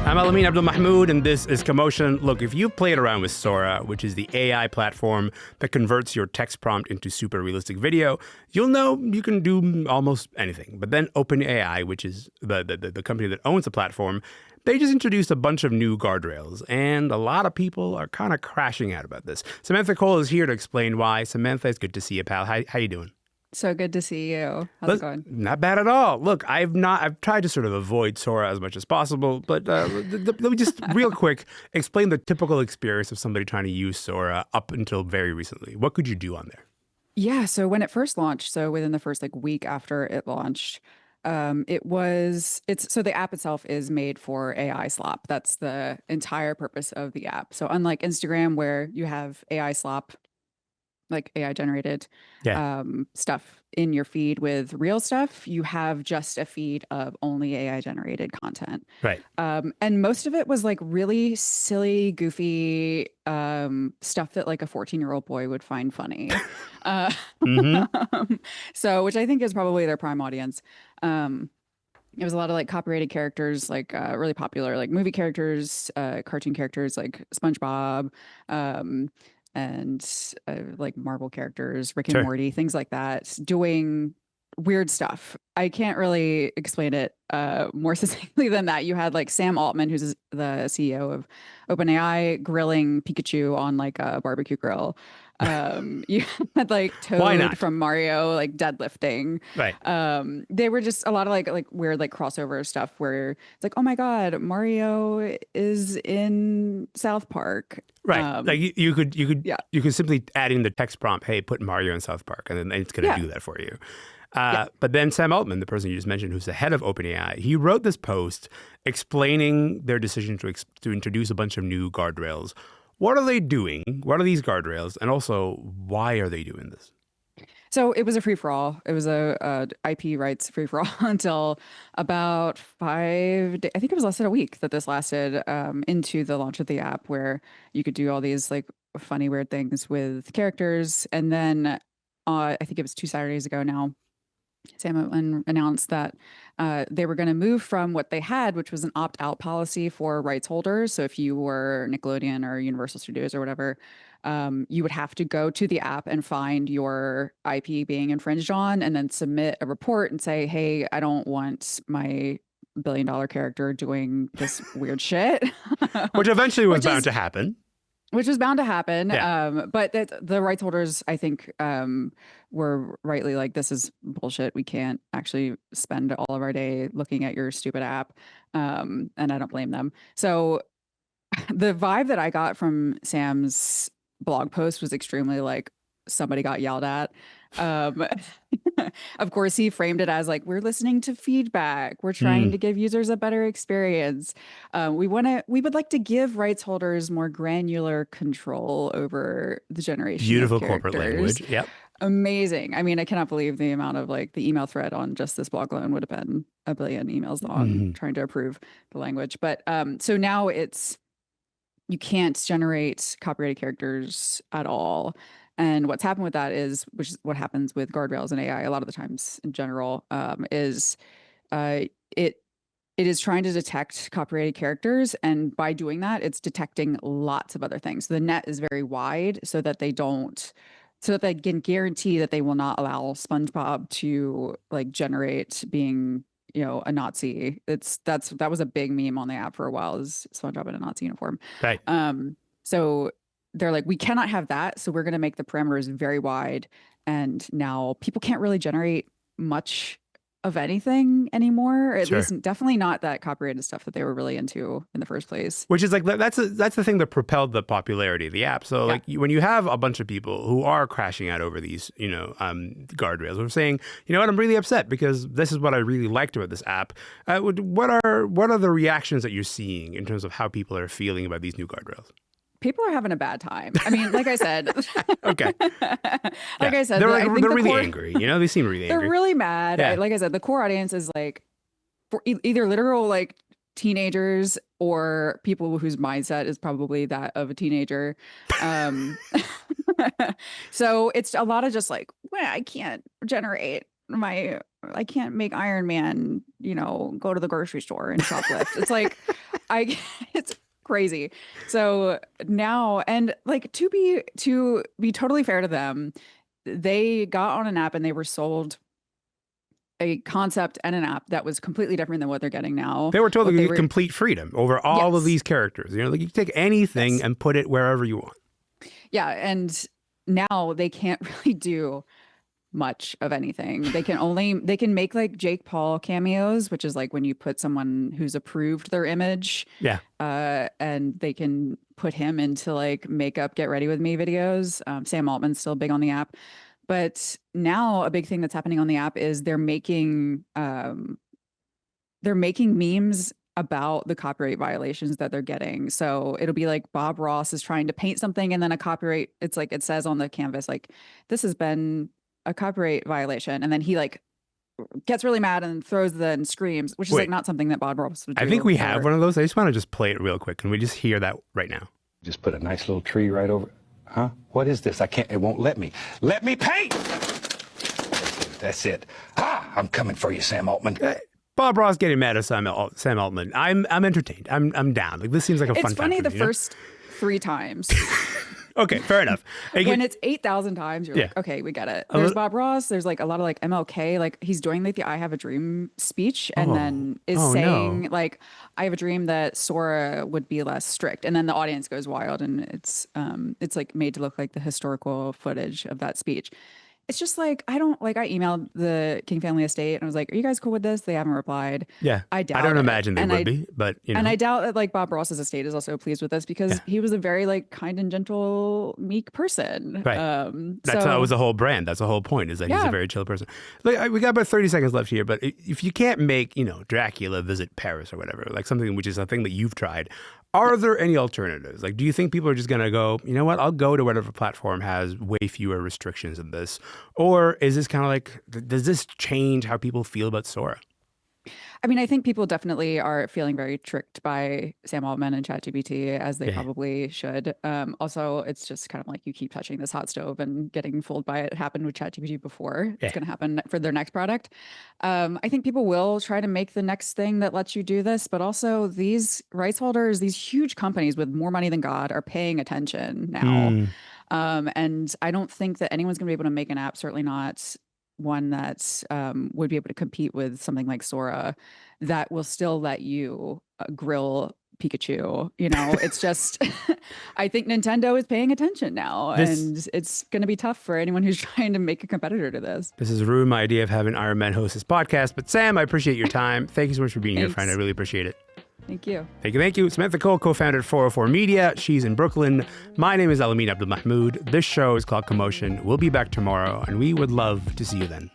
I'm Elamin Abdelmahmoud, and this is Commotion. Look, if you've played around with Sora, which is the AI platform that converts your text prompt into super realistic video, you'll know you can do almost anything. But then OpenAI, which is the company that owns the platform, they just introduced a bunch of new guardrails, and a lot of people are kind of crashing out about this. Samantha Cole is here to explain why. Samantha, it's good to see you, pal. How you doing? So good to see you. How's it going? Not bad at all. Look, I've tried to sort of avoid Sora as much as possible, but let me just real quick explain the typical experience of somebody trying to use Sora up until very recently. What could you do on there? Yeah, so when it first launched, so within the first week after it launched, it's so the app itself is made for AI slop. That's the entire purpose of the app. So unlike Instagram where you have AI slop, like AI generated Yeah. stuff in your feed with real stuff, you have just a feed of only AI generated content. Right. And most of it was like really silly, goofy stuff that like a 14-year-old boy would find funny. Uh, Mm-hmm. so, which I think is probably their prime audience. It was a lot of like copyrighted characters, like really popular, like movie characters, cartoon characters like SpongeBob, and like Marvel characters, Rick and Sure. Morty, things like that, doing weird stuff. I can't really explain it more succinctly than that. You had like Sam Altman, who's the CEO of OpenAI, grilling Pikachu on like a barbecue grill. You had like Why Toad not? from Mario like deadlifting. Right. They were just a lot of like weird like crossover stuff where it's like, oh my God, Mario is in South Park. Right. Like Yeah, you could simply add in the text prompt, "Hey, put Mario in South Park," and then it's going to yeah, do that for you. yeah. But then Sam Altman, the person you just mentioned, who's the head of OpenAI, he wrote this post explaining their decision to introduce a bunch of new guardrails. What are they doing? What are these guardrails? And also, why are they doing this? So it was a free for all. It was a IP rights free for all until about 5 days. I think it was less than a week that this lasted into the launch of the app, where you could do all these like funny, weird things with characters. And then I think it was 2 Saturdays ago now, Sam Altman announced that they were going to move from what they had, which was an opt-out policy for rights holders. So if you were Nickelodeon or Universal Studios or whatever, you would have to go to the app and find your IP being infringed on, and then submit a report and say, "Hey, I don't want my billion-dollar character doing this weird shit," Which eventually was which bound is to happen. which was bound to happen. Yeah. But the rights holders, I think, were rightly like, this is bullshit. We can't actually spend all of our day looking at your stupid app. And I don't blame them. So the vibe that I got from Sam's blog post was extremely like somebody got yelled at. Um, of course, he framed it as like, we're listening to feedback. We're trying Mm, to give users a better experience. We would like to give rights holders more granular control over the generation of beautiful corporate characters. language. Yep. Amazing. I mean, I cannot believe the amount of like the email thread on just this blog alone would have been a billion emails long Mhm. trying to approve the language. But so now you can't generate copyrighted characters at all. And what's happened with that is, which is what happens with guardrails and AI a lot of the times in general, is uh, it it is trying to detect copyrighted characters, and by doing that, it's detecting lots of other things. So the net is very wide, so that they can guarantee that they will not allow SpongeBob to like generate being, a Nazi. That was a big meme on the app for a while, is SpongeBob in a Nazi uniform. Right. So they're like, we cannot have that, so we're going to make the parameters very wide, and now people can't really generate much of anything anymore, or at Sure. least definitely not that copyrighted stuff that they were really into in the first place. Which is like that's the thing that propelled the popularity of the app. So Yeah. like when you have a bunch of people who are crashing out over these, guardrails, or saying, you know what, I'm really upset because this is what I really liked about this app. What are the reactions that you're seeing in terms of how people are feeling about these new guardrails? People are having a bad time. I mean, like I said, Okay. like Yeah. I said, They're I think they're the really core, angry. They seem really they're angry. really mad. Yeah. Like I said, the core audience is like for either literal like teenagers or people whose mindset is probably that of a teenager. Um, so it's a lot of just like, well, I can't make Iron Man, go to the grocery store and shoplift. It's like, I it's crazy. So now, and like to be totally fair to them, they got on an app and they were sold a concept and an app that was completely different than what they're getting now. They were told What they they get were, complete freedom over all of yes, these characters. You know, like you can take anything yes, and put it wherever you want. yeah, and now they can't really do much of anything. They can make like Jake Paul cameos, which is like when you put someone who's approved their image, Yeah. and they can put him into like makeup, get ready with me videos. Sam Altman's still big on the app, but now a big thing that's happening on the app is they're making memes about the copyright violations that they're getting. So it'll be like Bob Ross is trying to paint something and then a copyright, it's like it says on the canvas, like, this has been a copyright violation. And then he like gets really mad and throws the and screams, which is like Wait. not something that Bob Ross would do. I think we have or- one of those. I just want to just play it real quick. Can we just hear that right now? Just put a nice little tree right over. Huh? What is this? I can't, it won't let me. Let me paint! That's it. Ah, I'm coming for you, Sam Altman. Bob Ross getting mad at Sam Altman. I'm entertained. I'm down. Like this seems like a fun It's time funny for the me, you know? first 3 times. Okay, fair enough. When it's 8,000 times, you're like, Yeah. okay, we get it. There's Bob Ross. There's like a lot of like MLK, like he's doing like the I Have a Dream speech and then is saying like, I have a dream that Sora would be less strict. And then the audience goes wild and it's like made to look like the historical footage of that speech. It's just like, I emailed the King family estate and I was like, are you guys cool with this? They haven't replied. Yeah. I doubt I don't it. imagine they And would be, but you know. And I doubt that like Bob Ross's estate is also pleased with this because he was a very like kind and gentle, meek person. Right. That was the whole brand. That's the whole point, is that he's a very chill person. Look, we got about 30 seconds left here, but if you can't make, you know, Dracula visit Paris or whatever, like something which is a thing that you've tried, are there any alternatives? Like, do you think people are just going to go, you know what, I'll go to whatever platform has way fewer restrictions than this? Or is this kind of like, does this change how people feel about Sora? I mean, I think people definitely are feeling very tricked by Sam Altman and ChatGPT, as they probably should. Also, it's just kind of like you keep touching this hot stove and getting fooled by it. It happened with ChatGPT before. It's going to happen for their next product. I think people will try to make the next thing that lets you do this, but also these rights holders, these huge companies with more money than God, are paying attention now. And I don't think that anyone's going to be able to make an app, certainly not one that would be able to compete with something like Sora that will still let you grill Pikachu. You know, it's just, I think Nintendo is paying attention now, and it's going to be tough for anyone who's trying to make a competitor to this. This has ruined my idea of having Iron Man host this podcast. But Sam, I appreciate your time. Thank you so much for being here, friend. I really appreciate it. Thank you. Thank you. Samantha Cole, co-founder at 404 Media. She's in Brooklyn. My name is Elamin Abdelmahmoud. This show is called Commotion. We'll be back tomorrow, and we would love to see you then.